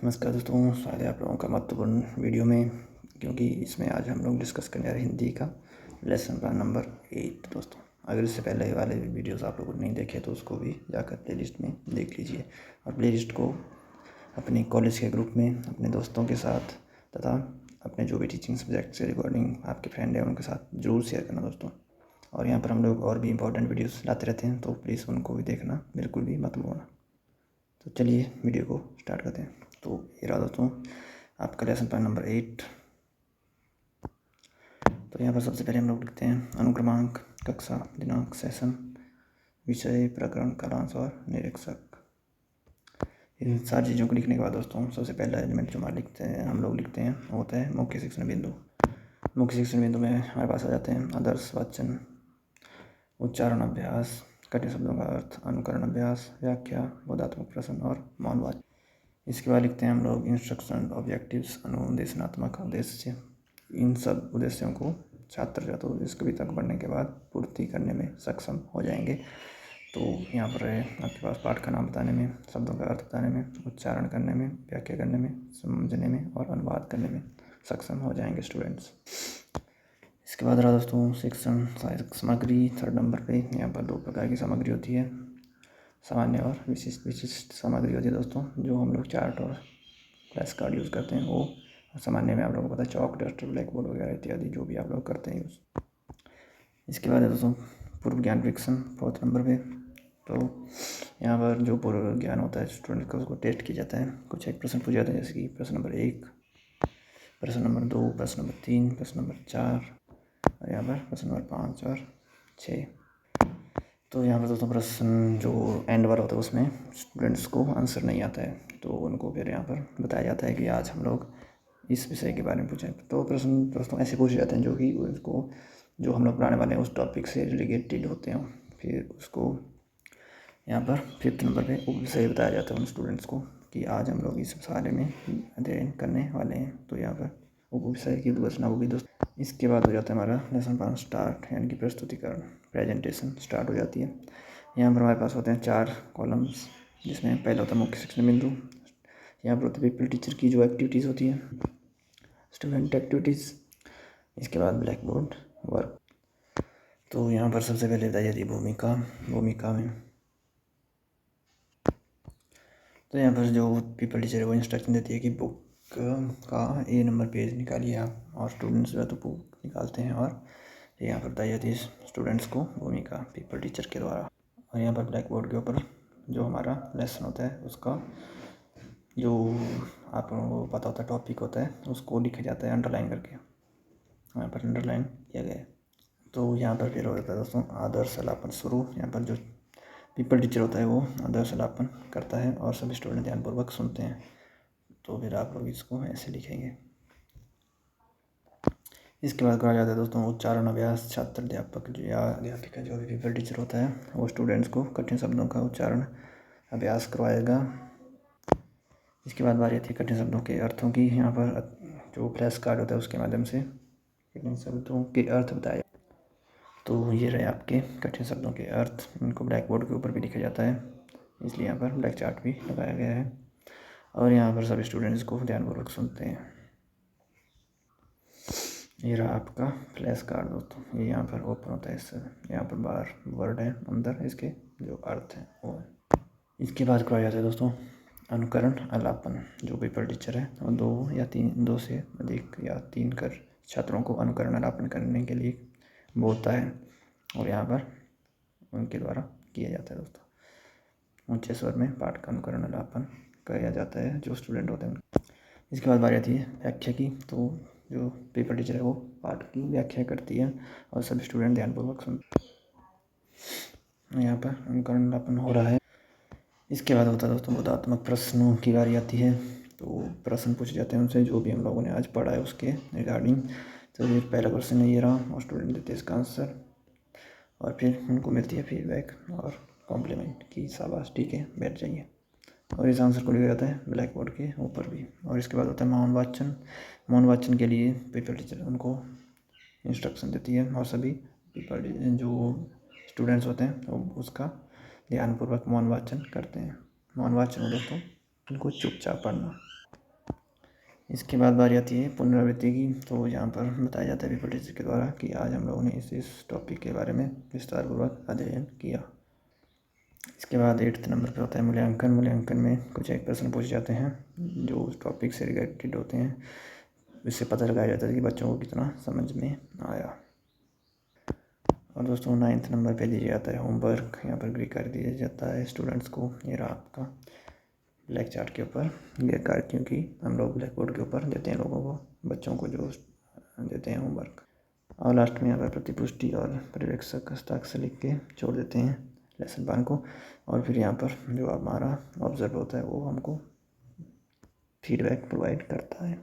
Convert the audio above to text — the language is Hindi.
नमस्कार दोस्तों, स्वागत है आप लोगों का महत्वपूर्ण वीडियो में। क्योंकि इसमें आज हम लोग डिस्कस करने जा रहे हैं हिंदी का लेसन प्लान नंबर 8। दोस्तों, अगर इससे पहले वाले वीडियोस आप लोगों ने नहीं देखे तो उसको भी जाकर प्लेलिस्ट में देख लीजिए और प्लेलिस्ट को अपने कॉलेज के ग्रुप में अपने दोस्तों के साथ तथा अपने जो भी टीचिंग सब्जेक्ट से रिकॉर्डिंग आपके फ्रेंड हैं उनके साथ ज़रूर शेयर करना दोस्तों। और यहाँ पर हम लोग और भी इंपॉर्टेंट वीडियोज़ लाते रहते हैं, तो प्लीज़ उनको भी देखना बिल्कुल भी मत भूलना। तो चलिए वीडियो को स्टार्ट करते हैं। तो ये रहा दोस्तों आपका लेसन प्लान नंबर 8। तो यहाँ पर सबसे पहले हम लोग लिखते हैं अनुक्रमांक, कक्षा, दिनांक, सेशन, विषय, प्रकरण, कालांश और निरीक्षक। इन सारी चीज़ों को लिखने के बाद दोस्तों सबसे पहला एलिमेंट जो हम लोग लिखते हैं वो होता है मुख्य शिक्षण बिंदु। मुख्य शिक्षण बिंदु में हमारे पास आ जाते हैं आदर्श वाचन, उच्चारण अभ्यास, कठिन शब्दों का अर्थ, अनुकरण अभ्यास, व्याख्या, बोधात्मक प्रश्न और मौन वाचन। इसके बाद लिखते हैं हम लोग इंस्ट्रक्शन, ऑब्जेक्टिव्स, अनुदेशनात्मक उद्देश्य। इन सब उद्देश्यों को छात्र या तो इस कविता को पढ़ने के बाद पूर्ति करने में सक्षम हो जाएंगे। तो यहाँ पर है आपके पास पाठ का नाम बताने में, शब्दों का अर्थ बताने में, उच्चारण करने में, व्याख्या करने में, समझने में और अनुवाद करने में सक्षम हो जाएंगे स्टूडेंट्स। इसके बाद रहा दोस्तों शिक्षण सहायक सामग्री। 3rd नंबर पे यहाँ पर 2 प्रकार की सामग्री होती है, सामान्य और विशिष्ट सामग्री होती है दोस्तों। जो हम लोग चार्ट और फ्लैश कार्ड यूज़ करते हैं वो सामान्य में आप लोगों को पता है चौक, डस्टर, ब्लैक बोर्ड वगैरह इत्यादि जो भी आप लोग करते हैं यूज़। इसके बाद है दोस्तों पूर्व ज्ञान परीक्षण 4th नंबर पे। तो यहाँ पर जो पूर्व ज्ञान होता है स्टूडेंट का उसको टेस्ट किया जाता है। कुछ एक प्रश्न पूछे जाते हैं जैसे कि प्रश्न नंबर 1, प्रश्न नंबर 2, प्रश्न नंबर 3, प्रश्न नंबर 4 और यहाँ पर प्रश्न नंबर 5 और 6। तो यहाँ पर दोस्तों प्रश्न जो एंड वाला होता है उसमें स्टूडेंट्स को आंसर नहीं आता है, तो उनको फिर यहाँ पर बताया जाता है कि आज हम लोग इस विषय के बारे में पूछें। तो प्रश्न दोस्तों ऐसे पूछे जाते हैं जो कि उसको जो हम लोग पढ़ाने वाले हैं उस टॉपिक से रिलेटेड होते हैं। फिर उसको यहाँ पर 5th नंबर पे उप विषय बताया जाता है उन स्टूडेंट्स को कि आज हम लोग इस बारे में अध्ययन करने वाले हैं। तो यहाँ पर उप विषय की रचना होगी दोस्तों। इसके बाद हो जाता है हमारा लेसन प्लान स्टार्ट, यानी कि प्रस्तुतिकरण, प्रेजेंटेशन स्टार्ट हो जाती है। यहाँ पर हमारे पास होते हैं 4 कॉलम्स, जिसमें पहला होता है मुख्य शिक्षण बिंदु। यहाँ पर होती है पीपल टीचर की जो एक्टिविटीज़ होती है, स्टूडेंट एक्टिविटीज़। इसके बाद ब्लैक बोर्ड वर्क। तो यहाँ पर सबसे पहले बताई जाती है भूमिका में। तो यहाँ पर जो पीपल टीचर है वो इंस्ट्रक्शन देती है कि बुक का A नंबर पेज निकालिए आप, और स्टूडेंट्स जो है तो बुक निकालते हैं और यहाँ पर बताई जाती है स्टूडेंट्स को भूमिका पीपल टीचर के द्वारा। और यहाँ पर ब्लैक बोर्ड के ऊपर जो हमारा लेसन होता है उसका जो आप लोगों को पता होता है टॉपिक होता है उसको लिखा जाता है अंडरलाइन करके, यहाँ पर अंडरलाइन किया गया है। तो यहाँ पर फिर हो जाता है दोस्तों आदर्श अलापन शुरू। यहाँ पर जो पीपल टीचर होता है वो आदर्श अलापन करता है और सभी स्टूडेंट ध्यानपूर्वक सुनते हैं। तो फिर आप लोग इसको ऐसे लिखेंगे। इसके बाद कहा जाता है दोस्तों उच्चारण अभ्यास। छात्र अध्यापक या अध्यापिका जो भी पीपल टीचर होता है वो स्टूडेंट्स को कठिन शब्दों का उच्चारण अभ्यास करवाएगा। इसके बाद बारी आती है कठिन शब्दों के अर्थों की। यहाँ पर जो फ्लैश कार्ड होता है उसके माध्यम से कठिन शब्दों के अर्थ बताए। तो ये रहे आपके कठिन शब्दों के अर्थ। इनको ब्लैक बोर्ड के ऊपर भी लिखा जाता है, इसलिए यहाँ पर ब्लैक चार्ट भी लगाया गया है और यहाँ पर सभी स्टूडेंट्स को ध्यानपूर्वक सुनते हैं। ये रहा आपका फ्लैश कार्ड दोस्तों। ये यहाँ पर ओपन होता है, इससे यहाँ पर बाहर वर्ड है, अंदर इसके जो अर्थ हैं वो है। इसके बाद करवाया जाता है दोस्तों अनुकरण अलापन। जो पेपर टीचर है वो 2 से अधिक या 3 कर छात्रों को अनुकरण अलापन करने के लिए बोलता है और यहाँ पर उनके द्वारा किया जाता है दोस्तों। ऊंचे स्वर में पाठ का अनुकरण अलापन किया जाता है जो स्टूडेंट होते हैं। इसके बाद बारी आती है व्याख्या की। तो जो पेपर टीचर है वो पाठ की व्याख्या करती है और सभी स्टूडेंट ध्यानपूर्वक सुनते हैं। यहाँ पर अनुकरण अलापन हो रहा है। इसके बाद होता है दोस्तों बोधात्मक प्रश्नों की बारी आती है। तो प्रश्न पूछे जाते हैं उनसे जो भी हम लोगों ने आज पढ़ा है उसके रिगार्डिंग। तो ये पहला क्वेश्चन ये रहा और स्टूडेंट देते हैं इसका आंसर और फिर उनको मिलती है फीडबैक और कॉम्प्लीमेंट कि शाबाश ठीक है बैठ जाइए। और इस आंसर को लिखा जाता है ब्लैक बोर्ड के ऊपर भी। और इसके बाद होता है मौन वाचन। मौन वाचन के लिए पेपर टीचर उनको इंस्ट्रक्शन देती है और सभी पेपर जो स्टूडेंट्स होते हैं वो उसका ध्यानपूर्वक मौन वाचन करते हैं। मौन वाचन दोस्तों उनको चुपचाप पढ़ना। इसके बाद बारी आती है पुनरावृत्ति की। तो यहाँ पर बताया जाता है पीपल टीचर के द्वारा कि आज हम लोगों ने इस टॉपिक के बारे में विस्तारपूर्वक अध्ययन किया। इसके बाद 8th नंबर पर होता है मूल्यांकन। मूल्यांकन में कुछ एक प्रश्न पूछे जाते हैं जो उस टॉपिक से रिलेटेड होते हैं। इससे पता लगाया जाता है कि बच्चों को कितना समझ में आया। और दोस्तों 9th नंबर पे दिया जाता है होमवर्क। यहाँ पर गृह कार्य दिया जाता है स्टूडेंट्स को। ये रहा आपका ब्लैक चार्ट के ऊपर गृह कार्य, क्योंकि हम लोग ब्लैक बोर्ड के ऊपर देते हैं लोगों को, बच्चों को जो देते हैं होमवर्क। और लास्ट में यहाँ पर प्रतिपुष्टि और पर्यवेक्षक हस्ताक्षर लिख के छोड़ देते हैं लेसन प्लान को। और फिर यहाँ पर जो हमारा ऑब्जर्व होता है वो हमको फीडबैक प्रोवाइड करता है।